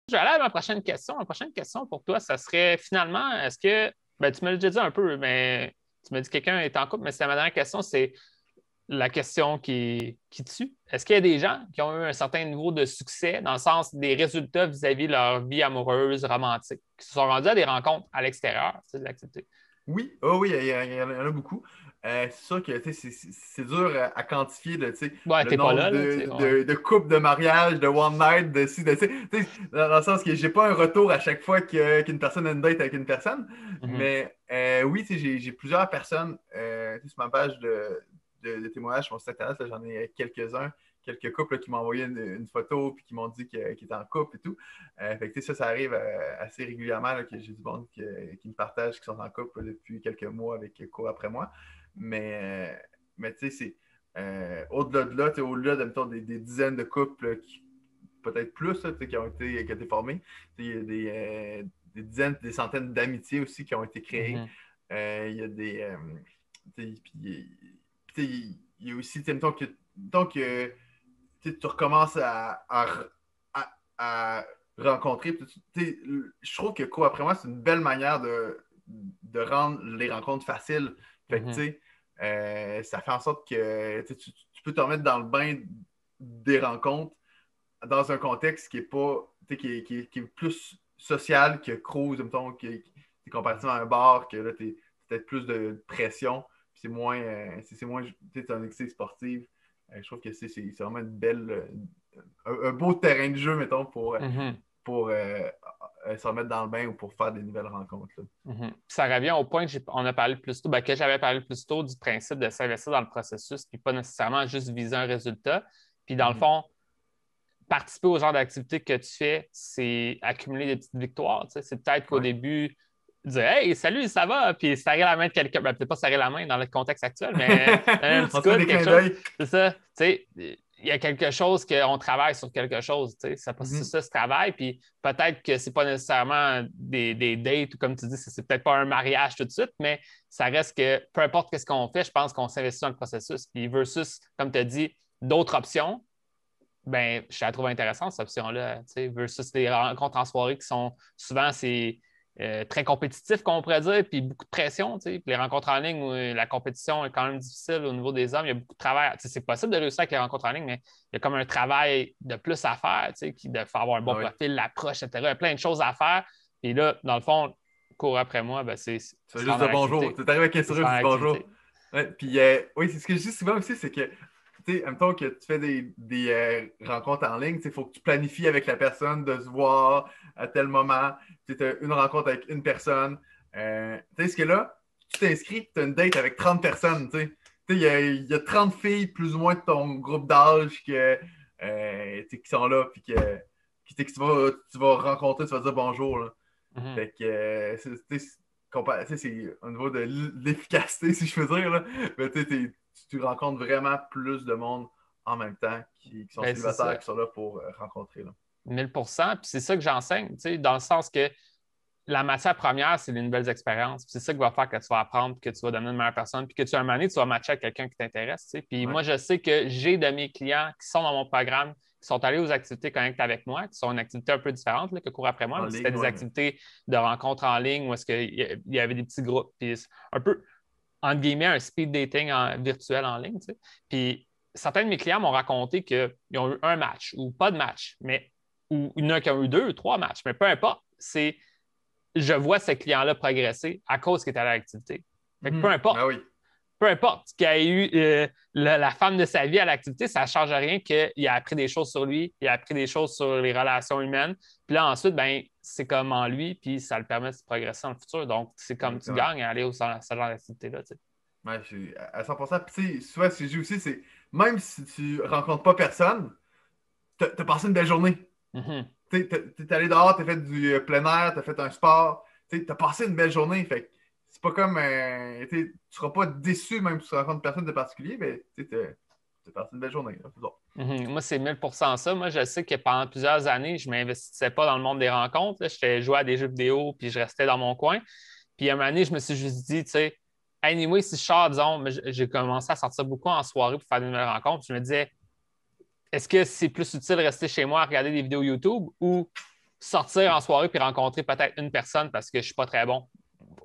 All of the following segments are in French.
Je vais aller à ma prochaine question. Ma prochaine question pour toi, ça serait finalement, est-ce que, ben, tu me l'as déjà dit un peu, mais tu m'as dit que quelqu'un est en couple, mais c'est ma dernière question, c'est la question qui tue. Est-ce qu'il y a des gens qui ont eu un certain niveau de succès dans le sens des résultats vis-à-vis de leur vie amoureuse, romantique, qui se sont rendus à des rencontres à l'extérieur, de l'activité? Oui, oh oui, il y en a beaucoup. C'est sûr que tu sais, c'est dur à quantifier Ouais, le t'es pas nombre là, tu sais, ouais. de couples de mariage, de one night, de ci, de ça. Dans le sens que j'ai pas un retour à chaque fois qu'une personne a une date avec une personne. Mhm. Mais oui, tu sais, j'ai plusieurs personnes tu sais, sur ma page de témoignages sur mon site internet. Là, j'en ai quelques-uns, quelques couples là, qui m'ont envoyé une photo puis qui m'ont dit qu'ils étaient en couple et tout. Fait que, ça arrive assez régulièrement là, que j'ai du monde qui me partage qui sont en couple là, depuis quelques mois avec Cours après moi. Mais tu sais, c'est au-delà de là, au-delà de mettons, des dizaines de couples peut-être plus là, qui ont été formés. Il y a des dizaines, des centaines d'amitiés aussi qui ont été créées. Mhm. Il y a des. Puis, il y a aussi, mettons que tu recommences à rencontrer. Je trouve que quoi, après moi, c'est une belle manière de rendre les rencontres faciles. Fait que, tu Mhm. sais, ça fait en sorte que tu peux te remettre dans le bain des rencontres dans un contexte qui est pas, qui est plus social que cruise, mettons, comparativement à un bar, que là, tu peut-être plus de pression, c'est moins, c'est moins, tu un excès sportif. Je trouve que c'est vraiment une belle, un beau terrain de jeu, mettons, Mhm. pour se remettre dans le bain ou pour faire des nouvelles rencontres. Là. Mhm. Ça revient au point on a parlé plus tôt, ben, que j'avais parlé plus tôt du principe de s'investir dans le processus, puis pas nécessairement juste viser un résultat. Puis dans le Mhm. fond, participer au genre d'activité que tu fais, c'est accumuler des petites victoires. Tu sais. C'est peut-être qu'au Ouais. début, dire Hey, salut, ça va? Puis serrer la main de quelqu'un. Ben, peut-être pas serrer la main dans le contexte actuel, mais donner un petit On se fait coude, des quelque clins chose. d'œil. C'est ça. Tu sais, il y a quelque chose qu'on travaille sur quelque chose. Tu sais. C'est Mhm. ça, ce travail. Puis peut-être que c'est pas nécessairement des dates ou comme tu dis, c'est peut-être pas un mariage tout de suite, mais ça reste que peu importe ce qu'on fait, je pense qu'on s'investit dans le processus. Puis versus, comme tu as dit, d'autres options ben, je la trouve intéressante, cette option-là, versus les rencontres en soirée qui sont souvent très compétitif, qu'on pourrait dire, puis beaucoup de pression. Puis les rencontres en ligne où la compétition est quand même difficile au niveau des hommes, il y a beaucoup de travail. C'est possible de réussir avec les rencontres en ligne, mais il y a comme un travail de plus à faire, de faire avoir un bon Ah oui. profil, l'approche, etc. Il y a plein de choses à faire. Et là, dans le fond, cours après moi, ben, c'est se Tu fais juste rendre à dire bonjour. l'activité. Tu es arrivé avec un C'est se sourire, rendre tu à dis bonjour. l'activité. Ouais, puis, oui, c'est ce que je dis souvent aussi, c'est que, tu sais, mettons que tu fais des rencontres en ligne, il faut que tu planifies avec la personne de se voir à tel moment. Tu as une rencontre avec une personne. Tu sais, ce que là, tu t'inscris, tu as une date avec 30 personnes, tu sais. Il y a 30 filles plus ou moins de ton groupe d'âge qui sont là, puis que tu vas rencontrer, tu vas dire bonjour. Là. Mhm. Fait que, c'est au niveau de l'efficacité, si je veux dire, là. Mais tu rencontres vraiment plus de monde en même temps qui sont Ben, c'est célibataires, ça. qui sont là pour rencontrer. Là. 1000%. Puis c'est ça que j'enseigne, dans le sens que la matière première, c'est les nouvelles expériences. C'est ça qui va faire que tu vas apprendre, que tu vas devenir une meilleure personne, puis que tu, à un moment donné, tu vas matcher avec quelqu'un qui t'intéresse. Puis Ouais. moi, je sais que j'ai de mes clients qui sont dans mon programme, qui sont allés aux activités Connect avec moi, qui sont une activité un peu différente là, que cours après moi, En mais c'était ligne, des ouais. activités de rencontres en ligne où est-ce qu'il y avait des petits groupes. Puis un peu, entre guillemets, un speed dating virtuel en ligne. Puis certains de mes clients m'ont raconté qu'ils ont eu un match ou pas de match, mais ou il y en a qui ont eu deux ou trois matchs, mais peu importe, c'est je vois ce client-là progresser à cause qu'il est à l'activité. Fait que Ah oui. peu importe qu'il ait eu la femme de sa vie à l'activité, ça ne change rien qu'il a appris des choses sur lui, il a appris des choses sur les relations humaines. Puis là, ensuite, ben, c'est comme en lui, puis ça le permet de progresser dans le futur. Donc, c'est comme tu Exactement. gagnes à aller au ce genre d'activité-là. Ouais, à 100%. Puis, tu sais, souvent, ce que je dis aussi, c'est même si tu rencontres pas personne, t'as passé une belle journée. Mhm. T'es allé dehors, t'as fait du plein air, t'as fait un sport, t'as passé une belle journée. Fait que c'est pas comme. Tu seras pas déçu même si tu rencontres personne de particulier, mais t'as passé une belle journée. Là, c'est bon. Mhm. Moi, c'est 1000% ça. Moi, je sais que pendant plusieurs années, je ne m'investissais pas dans le monde des rencontres. Là. Je jouais à des jeux vidéo, puis je restais dans mon coin. Puis à un moment donné, je me suis juste dit, tu sais, anyway, si je sors, disons, j'ai commencé à sortir beaucoup en soirée pour faire des nouvelles rencontres. Je me disais, est-ce que c'est plus utile de rester chez moi à regarder des vidéos YouTube ou sortir en soirée puis rencontrer peut-être une personne parce que je ne suis pas très bon.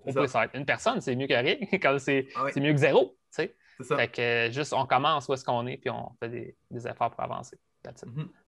Au C'est pire, ça. ça va être une personne, c'est mieux que rien. Comme c'est Ah oui, mieux que zéro. Tu sais. c'est ça. Fait que juste, on commence où est-ce qu'on est puis on fait des efforts pour avancer. That's it. Mhm.